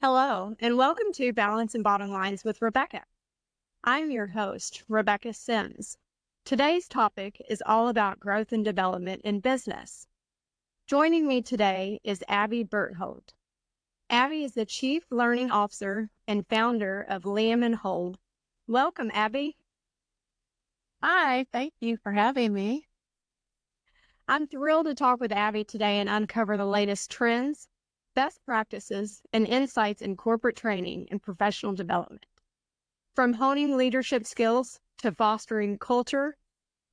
Hello, and welcome to Balance and Bottom Lines with Rebecca. I'm your host, Rebecca Sims. Today's topic is all about growth and development in business. Joining me today is Abby Berthold. Abby is the Chief Learning Officer and founder of Liam and Hold. Welcome, Abby. Hi, thank you for having me. I'm thrilled to talk with Abby today and uncover the latest trends, best practices, and insights in corporate training and professional development. From honing leadership skills to fostering a culture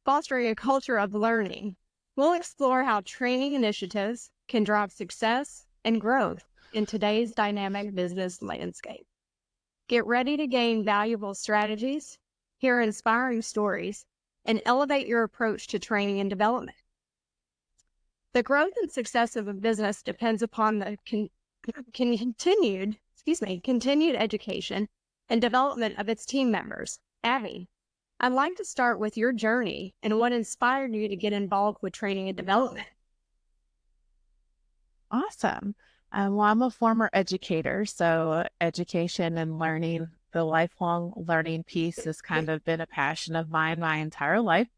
of learning, we'll explore how training initiatives can drive success and growth in today's dynamic business landscape. Get ready to gain valuable strategies, hear inspiring stories, and elevate your approach to training and development. The growth and success of a business depends upon the continued education and development of its team members. Abby, I'd like to start with your journey and what inspired you to get involved with training and development. Awesome. Well, I'm a former educator, so education and learning, the lifelong learning piece has kind of been a passion of mine my entire life.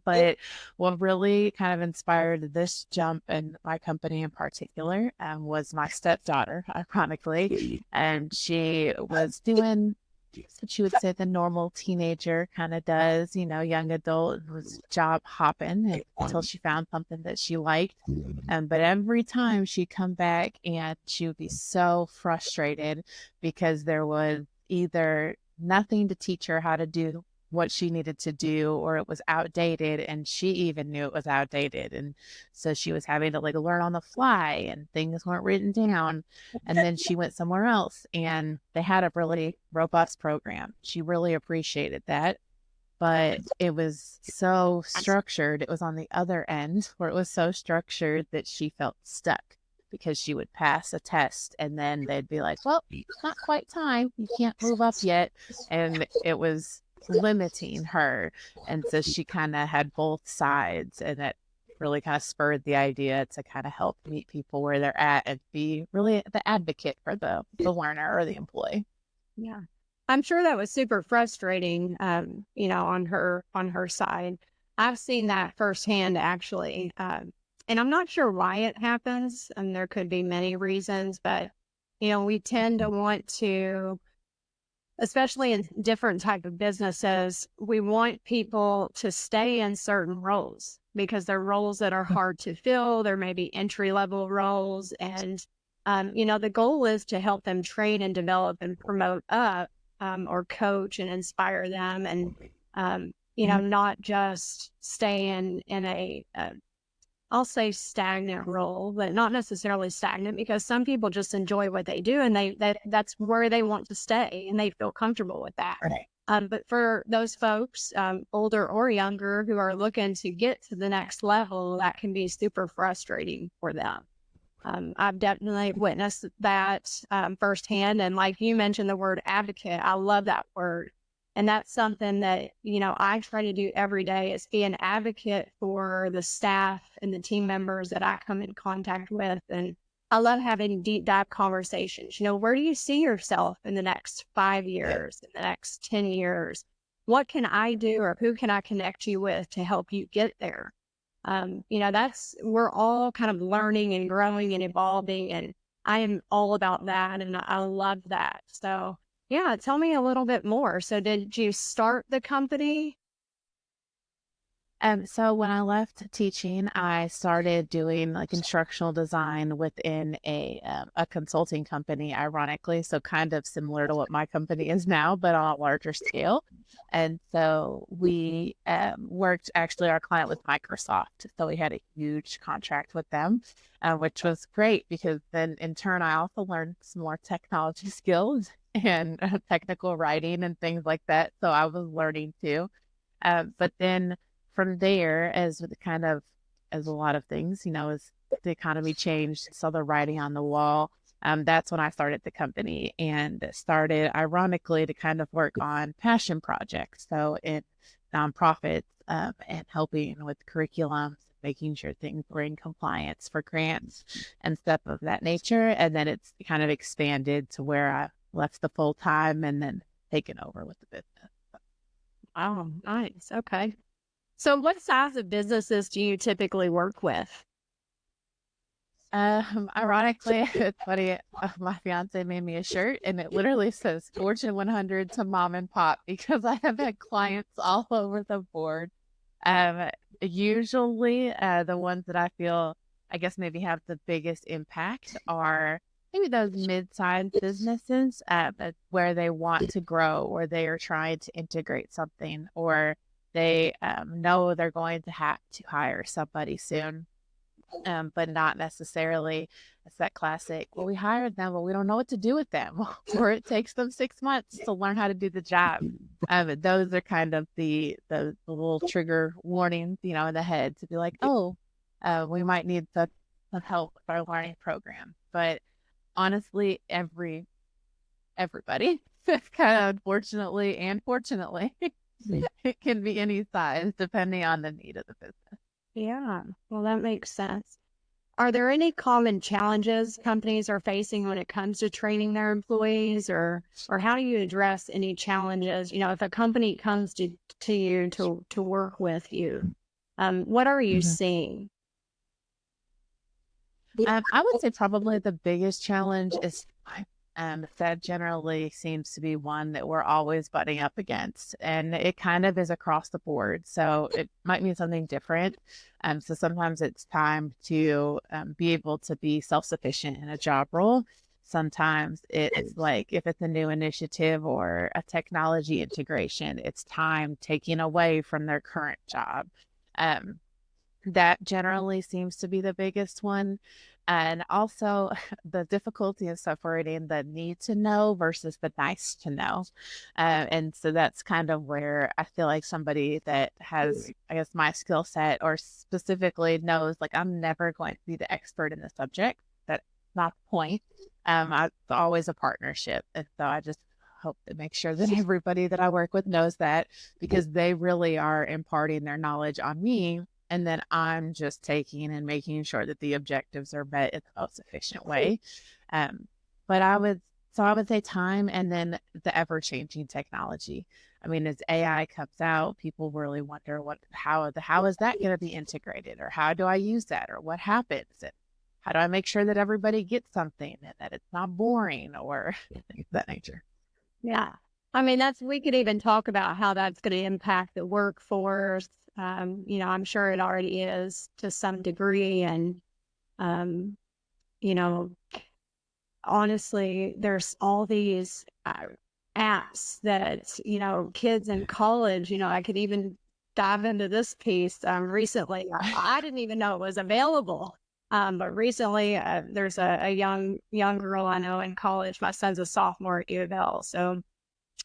But what really kind of inspired this jump in my company in particular was my stepdaughter, ironically. And she was doing what she would say the normal teenager kind of does, young adult, and was job hopping until she found something that she liked. But every time she'd come back and she would be so frustrated because there was either nothing to teach her how to do what she needed to do, or it was outdated, and she even knew it was outdated. And so she was having to like learn on the fly and things weren't written down. And then she went somewhere else and they had a really robust program. She really appreciated that. But it was so structured. It was on the other end where it was so structured that she felt stuck because she would pass a test and then they'd be like, well, it's not quite time. You can't move up yet. And it was limiting her. And so she kind of had both sides, and that really kind of spurred the idea to kind of help meet people where they're at and be really the advocate for the learner or the employee. Yeah. I'm sure that was super frustrating, on her side. I've seen that firsthand, actually. And I'm not sure why it happens. And there could be many reasons, but, we tend to want to, especially in different type of businesses, we want people to stay in certain roles because they're roles that are hard to fill. There may be entry level roles, and the goal is to help them train and develop and promote up, or coach and inspire them, and not just stay in a I'll say stagnant role, but not necessarily stagnant, because some people just enjoy what they do and that's where they want to stay and they feel comfortable with that. Right. But for those folks, older or younger, who are looking to get to the next level, that can be super frustrating for them. I've definitely witnessed that firsthand. And like you mentioned, the word advocate, I love that word. And that's something that, I try to do every day, is be an advocate for the staff and the team members that I come in contact with. And I love having deep dive conversations. Where do you see yourself in the next 5 years, in the next 10 years? What can I do, or who can I connect you with to help you get there? We're all kind of learning and growing and evolving. And I am all about that. And I love that. So, yeah, tell me a little bit more. So did you start the company? So when I left teaching, I started doing like instructional design within a consulting company, ironically. So kind of similar to what my company is now, but on a larger scale. And so we worked, actually, our client was Microsoft. So we had a huge contract with them, which was great because then in turn, I also learned some more technology skills and technical writing and things like that. So I was learning too. But then from there, as a lot of things, as the economy changed, saw the writing on the wall. That's when I started the company and started, ironically, to kind of work on passion projects. So in nonprofits, and helping with curriculums, making sure things were in compliance for grants and stuff of that nature. And then it's kind of expanded to where I left the full time and then taken over with the business. Wow, nice. Okay. So what size of businesses do you typically work with? Ironically, it's funny. My fiance made me a shirt, and it literally says Fortune 100 to mom and pop because I have had clients all over the board. Um, Usually, the ones that I feel, I guess, maybe have the biggest impact are maybe those mid-sized businesses where they want to grow, or they are trying to integrate something, or they know they're going to have to hire somebody soon, but not necessarily. It's that classic, well, we hired them, but we don't know what to do with them, or it takes them 6 months to learn how to do the job. Those are kind of the little trigger warnings, in the head to be like, oh, we might need some help with our learning program. But honestly, everybody, kind of unfortunately and fortunately, it can be any size depending on the need of the business. Yeah, well, that makes sense. Are there any common challenges companies are facing when it comes to training their employees, or how do you address any challenges? If a company comes to you to work with you, what are you Mhm. seeing? I would say probably the biggest challenge is time. That generally seems to be one that we're always butting up against, and it kind of is across the board. So it might mean something different. So sometimes it's time to be able to be self-sufficient in a job role. Sometimes it's like if it's a new initiative or a technology integration, it's time taking away from their current job. Um, that generally seems to be the biggest one. And also the difficulty of separating the need to know versus the nice to know. And so that's kind of where I feel like somebody that has, I guess, my skill set or specifically knows, like, I'm never going to be the expert in the subject. That's not the point. It's always a partnership. And so I just hope to make sure that everybody that I work with knows that, because they really are imparting their knowledge on me, and then I'm just taking and making sure that the objectives are met in the most efficient way. Um, but I would say time, and then the ever changing technology. I mean, as AI comes out, people really wonder how is that going to be integrated, or how do I use that, or what happens, and how do I make sure that everybody gets something and that it's not boring or things of that nature. Yeah. I mean, we could even talk about how that's going to impact the workforce. I'm sure it already is to some degree. And, um, you know, honestly, there's all these apps that, kids in college, I could even dive into this piece recently. I didn't even know it was available. But recently, there's a young girl I know in college. My son's a sophomore at U of L. So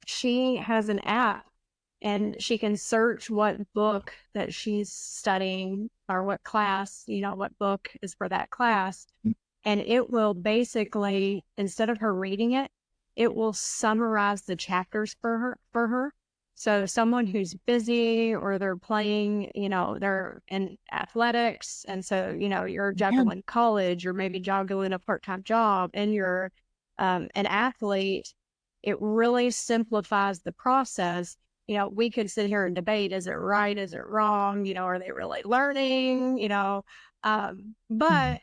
she has an app, and she can search what book that she's studying or what class, what book is for that class. And it will basically, instead of her reading it, it will summarize the chapters for her. So someone who's busy, or they're playing, they're in athletics. And so, you're Yeah. juggling college, or maybe juggling a part-time job, and you're an athlete. It really simplifies the process. We could sit here and debate, is it right? Is it wrong? Are they really learning? But,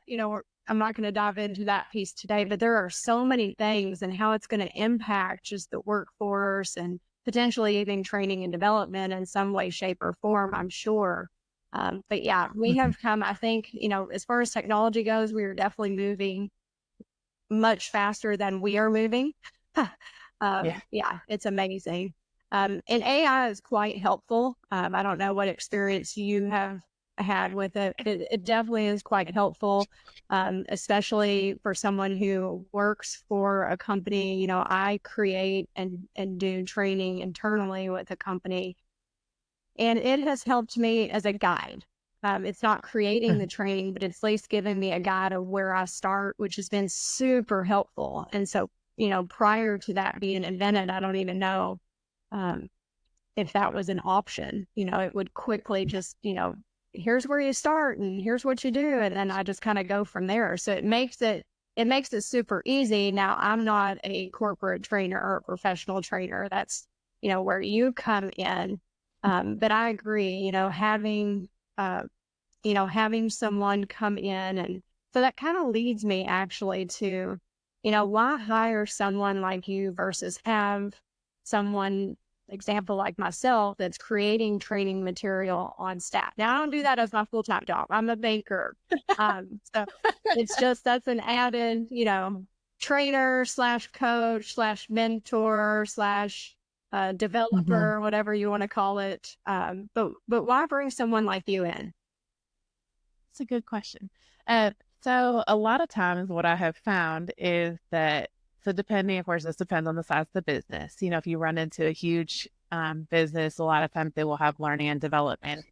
I'm not going to dive into that piece today, but there are so many things, and how it's going to impact just the workforce, and potentially even training and development in some way, shape, or form, I'm sure. But yeah, we have come, I think, as far as technology goes, we are definitely moving much faster than we are moving. Yeah. Yeah, it's amazing. And AI is quite helpful. I don't know what experience you have had with it. It definitely is quite helpful, especially for someone who works for a company. I create and do training internally with a company, and it has helped me as a guide. It's not creating the training, but it's at least giving me a guide of where I start, which has been super helpful. And so, prior to that being invented, I don't even know um, if that was an option. It would quickly just, here's where you start and here's what you do. And then I just kind of go from there. So it makes it super easy. Now, I'm not a corporate trainer or a professional trainer. That's, where you come in. But I agree, having someone come in. And so that kind of leads me actually to, why hire someone like you versus have someone, example like myself, that's creating training material on staff. Now, I don't do that as my full-time job. I'm a banker. So it's just, that's an added, trainer slash coach slash mentor slash developer, whatever you want to call it. But why bring someone like you in? It's a good question. So a lot of times what I have found is that, so depending, of course, this depends on the size of the business. If you run into a huge business, a lot of times they will have learning and development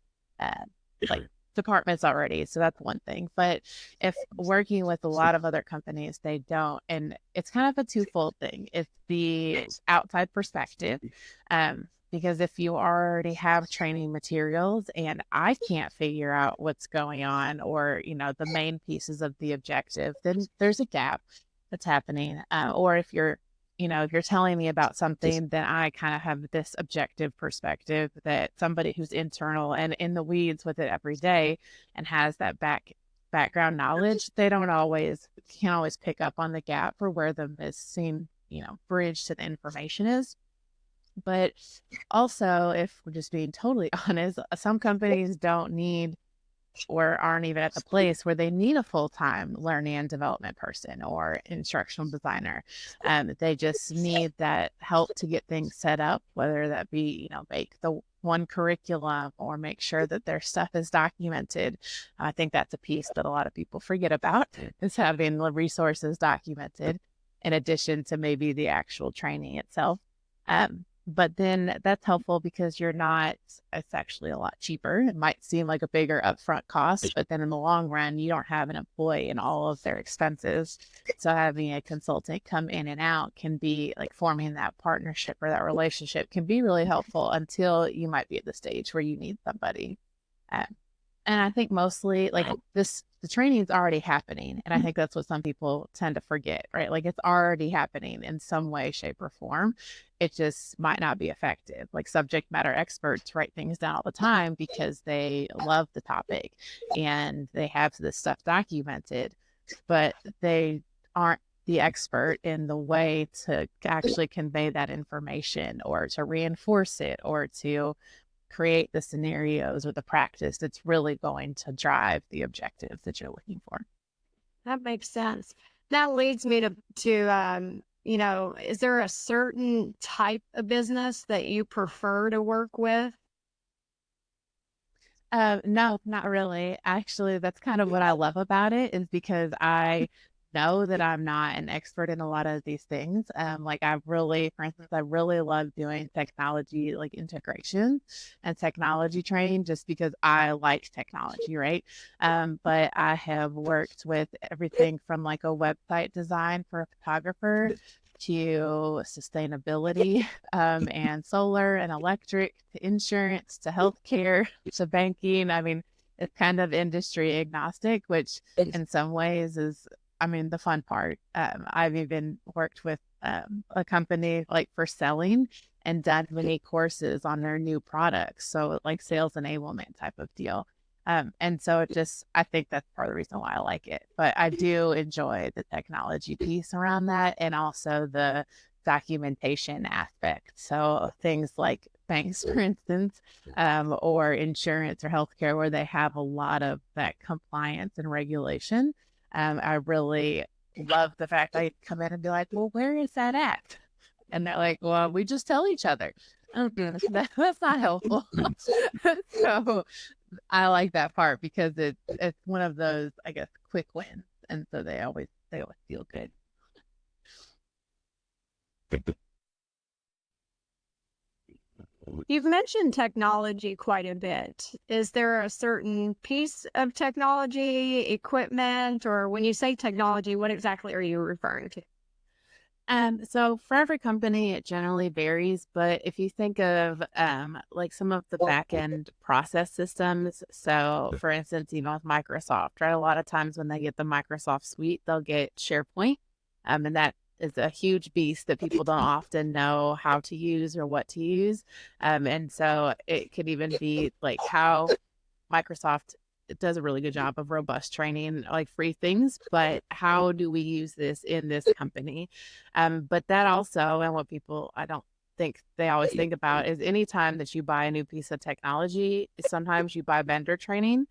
like departments already. So that's one thing. But if working with a lot of other companies, they don't. And it's kind of a twofold thing. It's the outside perspective. Because if you already have training materials and I can't figure out what's going on or, the main pieces of the objective, then there's a gap that's happening. Or if you're telling me about something, then I kind of have this objective perspective that somebody who's internal and in the weeds with it every day and has that background knowledge, they can't always pick up on the gap for where the missing, bridge to the information is. But also, if we're just being totally honest, some companies don't need or aren't even at the place where they need a full-time learning and development person or instructional designer. They just need that help to get things set up, whether that be, make the one curriculum or make sure that their stuff is documented. I think that's a piece that a lot of people forget about, is having the resources documented in addition to maybe the actual training itself. But then that's helpful because it's actually a lot cheaper. It might seem like a bigger upfront cost, but then in the long run, you don't have an employee and all of their expenses. So having a consultant come in and out can be like forming that partnership or that relationship can be really helpful until you might be at the stage where you need somebody. And I think mostly the training is already happening. And I think that's what some people tend to forget, right? Like it's already happening in some way, shape, or form. It just might not be effective. Like subject matter experts write things down all the time because they love the topic and they have this stuff documented, but they aren't the expert in the way to actually convey that information or to reinforce it or to create the scenarios or the practice that's really going to drive the objectives that you're looking for. That makes sense. That leads me to is there a certain type of business that you prefer to work with? No, not really. Actually, that's kind of what I love about it is because I know that I'm not an expert in a lot of these things. For instance, I really love doing technology like integration and technology training just because I like technology, right? But I have worked with everything from like a website design for a photographer to sustainability and solar and electric to insurance to healthcare to banking. I mean, it's kind of industry agnostic, which in some ways is, the fun part. I've even worked with a company like for selling and done many courses on their new products. So like sales enablement type of deal. And so I think that's part of the reason why I like it. But I do enjoy the technology piece around that and also the documentation aspect. So things like banks, for instance, or insurance or healthcare, where they have a lot of that compliance and regulation. I really love the fact I come in and be like, well, where is that at? And they're like, well, we just tell each other. That's not helpful. So I like that part because it's one of those, I guess, quick wins. And so they always feel good. You've mentioned technology quite a bit. Is there a certain piece of technology, equipment, or when you say technology, what exactly are you referring to? So for every company, it generally varies, but if you think of like some of the back end process systems, so for instance, with Microsoft, right? A lot of times when they get the Microsoft suite, they'll get SharePoint. And that is a huge beast that people don't often know how to use or what to use. And so it could even be like how Microsoft does a really good job of robust training, like free things, but how do we use this in this company? But that also, and what people I don't think they always think about is anytime that you buy a new piece of technology, sometimes you buy vendor training,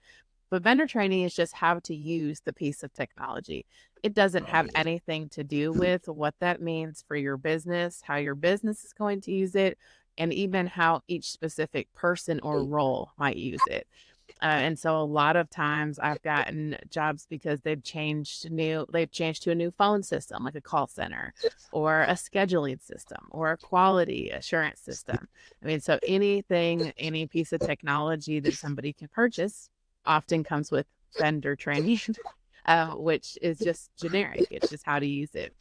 but vendor training is just how to use the piece of technology. It doesn't have anything to do with what that means for your business, how your business is going to use it, and even how each specific person or role might use it. And so a lot of times I've gotten jobs because they've changed to a new phone system, like a call center or a scheduling system or a quality assurance system. I mean, so any piece of technology that somebody can purchase often comes with vendor training, which is just generic. It's just how to use it.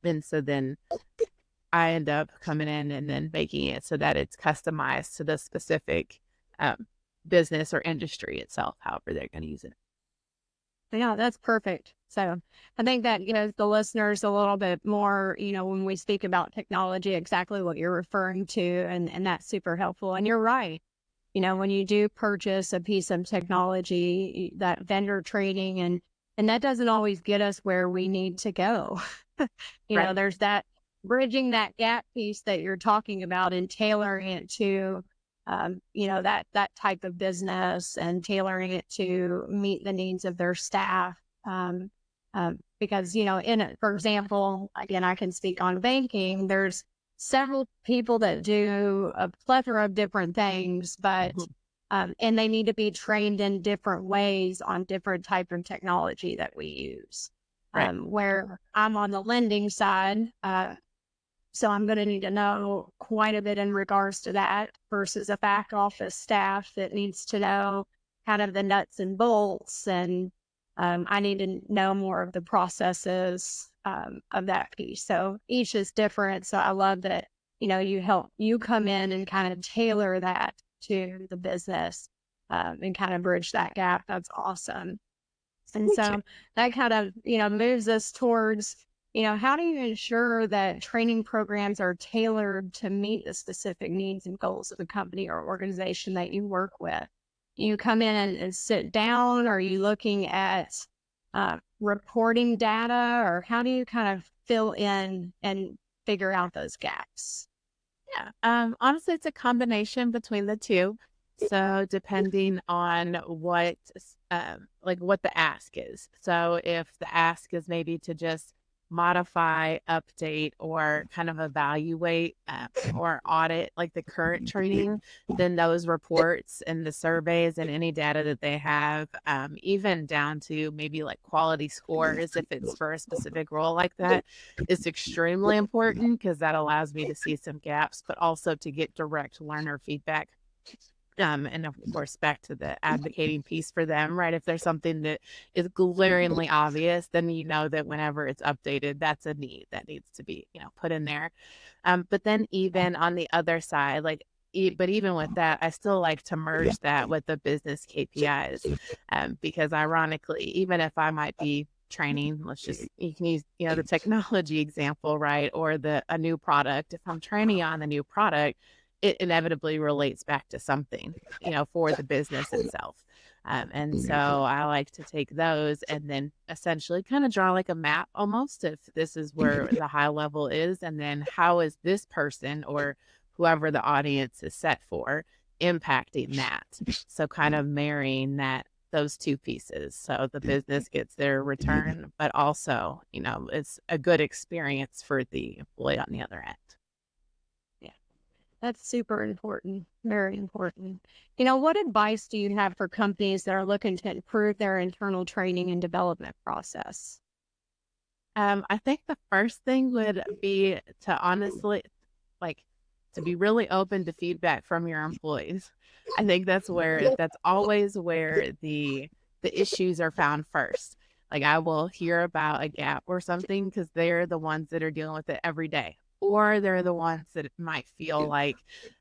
And so then I end up coming in and then making it so that it's customized to the specific um, business or industry itself, however they're going to use it. Yeah, that's perfect. So I think that gives the listeners a little bit more, when we speak about technology, exactly what you're referring to. And that's super helpful. And you're right. When you do purchase a piece of technology, that vendor training and that doesn't always get us where we need to go. Right. There's that bridging that gap piece that you're talking about and tailoring it to that type of business and tailoring it to meet the needs of their staff. Because, for example, again, I can speak on banking. There's several people that do a plethora of different things, but Mhm. and they need to be trained in different ways on different type of technology that we use. Right. Where I'm on the lending side, so I'm going to need to know quite a bit in regards to that versus a back office staff that needs to know kind of the nuts and bolts. And I need to know more of the processes of that piece. So each is different. So I love that, you come in and kind of tailor that to the business and kind of bridge that gap. That's awesome. And Thank you. so that kind of, moves us towards, how do you ensure that training programs are tailored to meet the specific needs and goals of the company or organization that you work with? You come in and sit down? Are you looking at reporting data, or how do you kind of fill in and figure out those gaps? Yeah. Honestly, it's a combination between the two. So depending on what the ask is. So if the ask is maybe to just modify, update, or kind of evaluate or audit like the current training, then those reports and the surveys and any data that they have, even down to maybe like quality scores, if it's for a specific role like that, is extremely important because that allows me to see some gaps, but also to get direct learner feedback. And of course, back to the advocating piece for them, right? If there's something that is glaringly obvious, then you know that whenever it's updated, that's a need that needs to be, put in there. But then even on the other side, but even with that, I still like to merge that with the business KPIs, because ironically, even if I might be training, you can use, the technology example, right? Or a new product. If I'm training on the new product, it inevitably relates back to something, for the business itself. And so I like to take those and then essentially kind of draw like a map almost if this is where the high level is. And then how is this person or whoever the audience is set for impacting that? So kind of marrying those two pieces. So the business gets their return, but also, it's a good experience for the employee on the other end. Yeah. That's super important. Very important. What advice do you have for companies that are looking to improve their internal training and development process? I think the first thing would be to honestly, like, to be really open to feedback from your employees. I think that's always where the issues are found first. Like I will hear about a gap or something because they're the ones that are dealing with it every day. Or they're the ones that might feel like,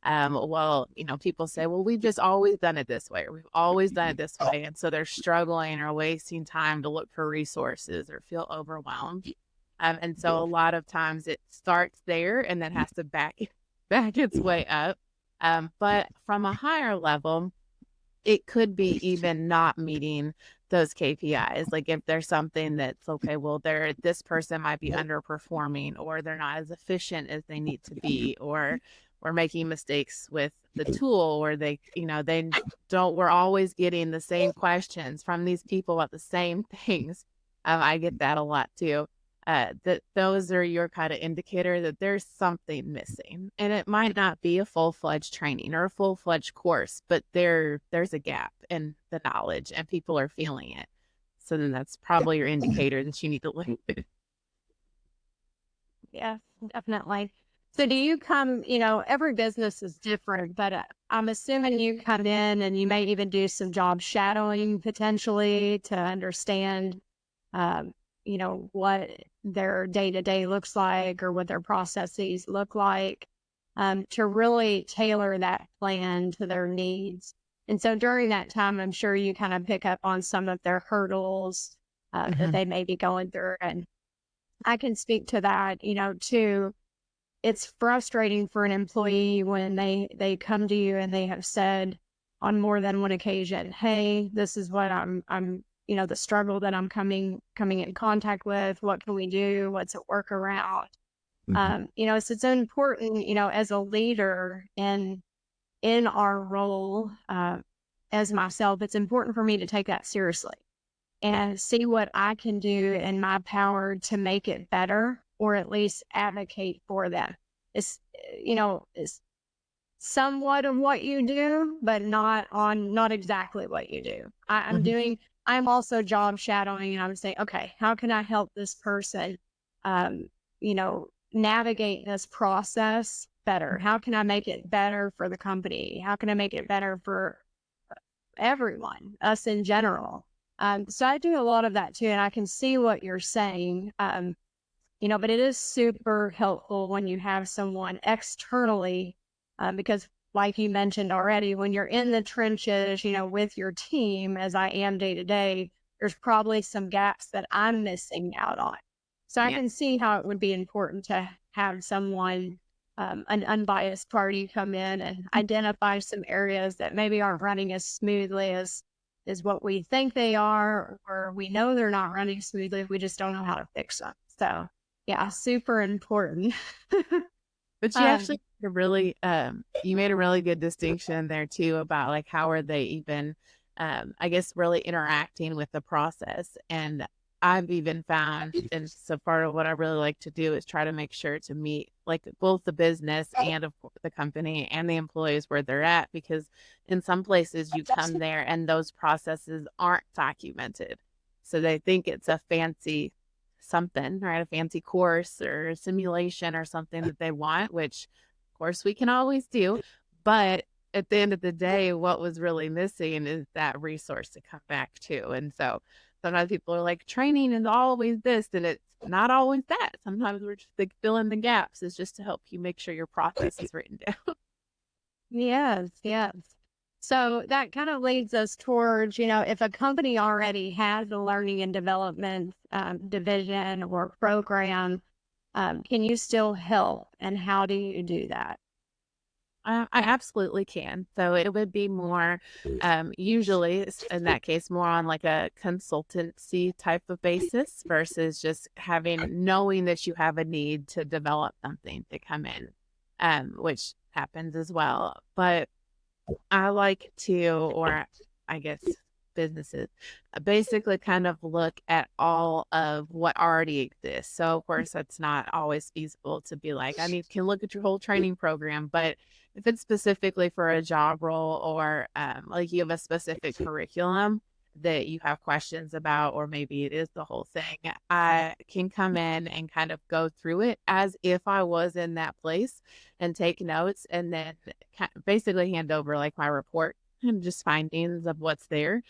well, people say, well, we've just always done it this way, or we've always done it this way. And so they're struggling or wasting time to look for resources or feel overwhelmed. And so a lot of times it starts there and then has to back its way up. But from a higher level, it could be even not meeting those KPIs. Like if there's something that's okay, well, this person might be underperforming, or they're not as efficient as they need to be, or we're making mistakes with the tool, or they don't, we're always getting the same questions from these people about the same things. I get that a lot too. That those are your kind of indicator that there's something missing, and it might not be a full-fledged training or a full-fledged course, but there's a gap in the knowledge and people are feeling it. So then that's probably your indicator that you need to look at. Yeah, definitely. So do you come, every business is different, but I'm assuming you come in and you may even do some job shadowing potentially to understand, um, what their day to day looks like or what their processes look like, to really tailor that plan to their needs. And so during that time, I'm sure you kind of pick up on some of their hurdles that they may be going through. And I can speak to that, too. It's frustrating for an employee when they come to you and they have said on more than one occasion, hey, this is what I'm the struggle that I'm coming in contact with. What can we do? What's a workaround? So it's important, as a leader in our role, as myself, it's important for me to take that seriously and see what I can do in my power to make it better, or at least advocate for them. It's, it's somewhat of what you do, but not exactly what you do. I'm also job shadowing, and I'm saying, okay, how can I help this person, navigate this process better? How can I make it better for the company? How can I make it better for everyone, us in general? So I do a lot of that too, and I can see what you're saying. But it is super helpful when you have someone externally, because like you mentioned already, when you're in the trenches, with your team, as I am day to day, there's probably some gaps that I'm missing out on. So I can see how it would be important to have someone, an unbiased party come in and identify some areas that maybe aren't running as smoothly as is what we think they are, or we know they're not running smoothly. We just don't know how to fix them. So yeah, super important. But you actually you made a really good distinction there too about like how are they even I guess really interacting with the process. And I've even found, and so part of what I really like to do is try to make sure to meet like both the business and of course the company and the employees where they're at, because in some places you come there and those processes aren't documented. So they think it's a fancy something, right? A fancy course or a simulation or something that they want, which of course we can always do. But at the end of the day, what was really missing is that resource to come back to. And so sometimes people are like, training is always this, and it's not always that. Sometimes we're just like filling the gaps is just to help you make sure your process is written down. Yes, yes. So that kind of leads us towards, if a company already has a learning and development division or program, can you still help? And how do you do that? I absolutely can. So it would be more, usually in that case, more on like a consultancy type of basis versus just knowing that you have a need to develop something to come in, which happens as well. But I like to, or I guess businesses, basically kind of look at all of what already exists. So of course that's not always feasible to be like, can look at your whole training program, but if it's specifically for a job role or like you have a specific curriculum that you have questions about, or maybe it is the whole thing, I can come in and kind of go through it as if I was in that place and take notes, and then basically hand over like my report and just findings of what's there,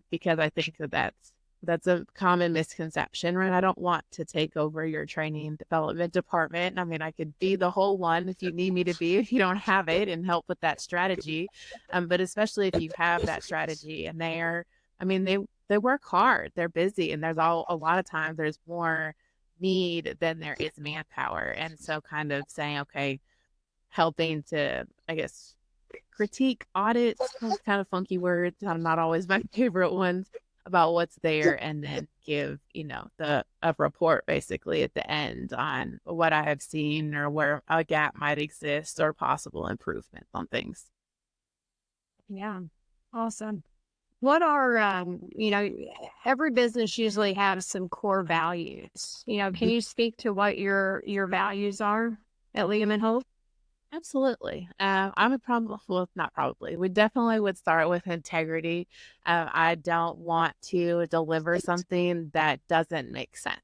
because I think that that's that's a common misconception, right? I don't want to take over your training and development department. I mean, I could be the whole one if you need me to be, if you don't have it, and help with that strategy. But especially if you have that strategy and I mean, they work hard, they're busy, and there's a lot of times there's more need than there is manpower. And so kind of saying, okay, helping to, I guess, critique audits, those kind of funky words, not always my favorite ones, about what's there, and then give, a report basically at the end on what I have seen or where a gap might exist or possible improvements on things. Yeah. Awesome. What are, every business usually has some core values. Can you speak to what your values are at Liam and Holt? Absolutely. I would probably, well, not probably, we definitely would start with integrity. I don't want to deliver something that doesn't make sense.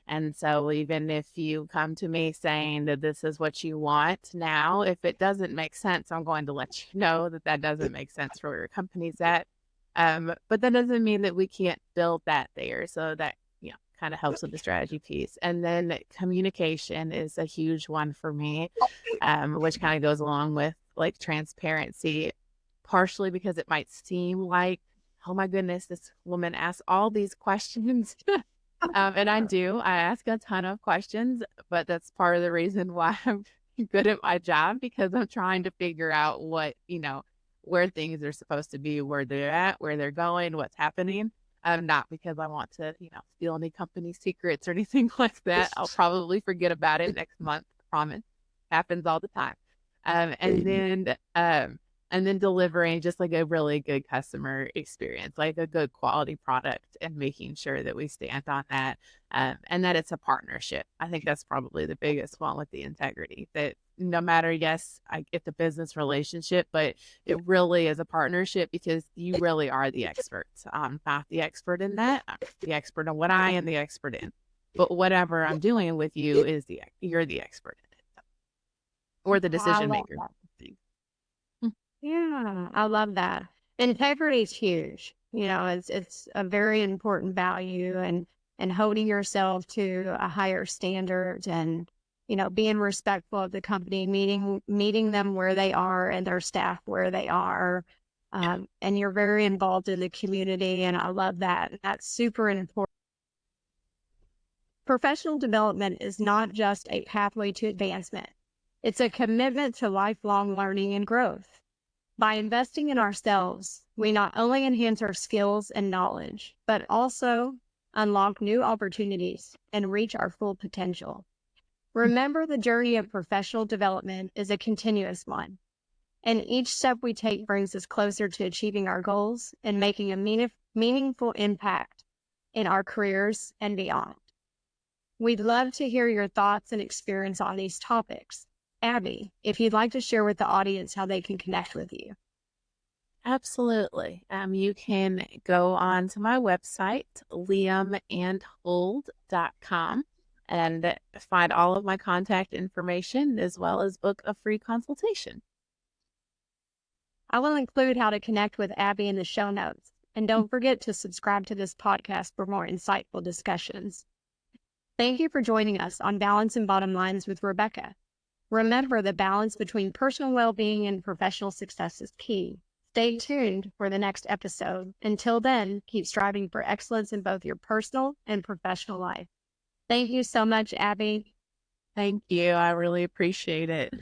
And so even if you come to me saying that this is what you want now, if it doesn't make sense, I'm going to let you know that that doesn't make sense for where your company's at. But that doesn't mean that we can't build that there. So that, kind of helps with the strategy piece. And then communication is a huge one for me, which kind of goes along with like transparency, partially because it might seem like, oh my goodness, this woman asks all these questions. And I ask a ton of questions, but that's part of the reason why I'm good at my job, because I'm trying to figure out what, where things are supposed to be, where they're at, where they're going, what's happening. Not because I want to, steal any company secrets or anything like that. I'll probably forget about it next month. Promise. Happens all the time. Um, and then, um, and then delivering just like a really good customer experience, like a good quality product, and making sure that we stand on that, and that it's a partnership. I think that's probably the biggest one with the integrity, that no matter, yes, I get the business relationship, but it really is a partnership because you really are the experts. I'm not the expert in that. I'm the expert in what I am the expert in. But whatever I'm doing with you you're the expert in it, or the I decision love maker. that. Yeah, I love that. Integrity is huge. It's a very important value, and holding yourself to a higher standard, and being respectful of the company, meeting them where they are and their staff where they are. And you're very involved in the community, and I love that. That's super important. Professional development is not just a pathway to advancement. It's a commitment to lifelong learning and growth. By investing in ourselves, we not only enhance our skills and knowledge, but also unlock new opportunities and reach our full potential. Remember, the journey of professional development is a continuous one, and each step we take brings us closer to achieving our goals and making a meaningful impact in our careers and beyond. We'd love to hear your thoughts and experience on these topics. Abby, if you'd like to share with the audience how they can connect with you. Absolutely. You can go on to my website, liamandhold.com, and find all of my contact information, as well as book a free consultation. I will include how to connect with Abby in the show notes. And don't forget to subscribe to this podcast for more insightful discussions. Thank you for joining us on Balance and Bottom Lines with Rebecca. Remember, the balance between personal well-being and professional success is key. Stay tuned for the next episode. Until then, keep striving for excellence in both your personal and professional life. Thank you so much, Abby. Thank you. I really appreciate it.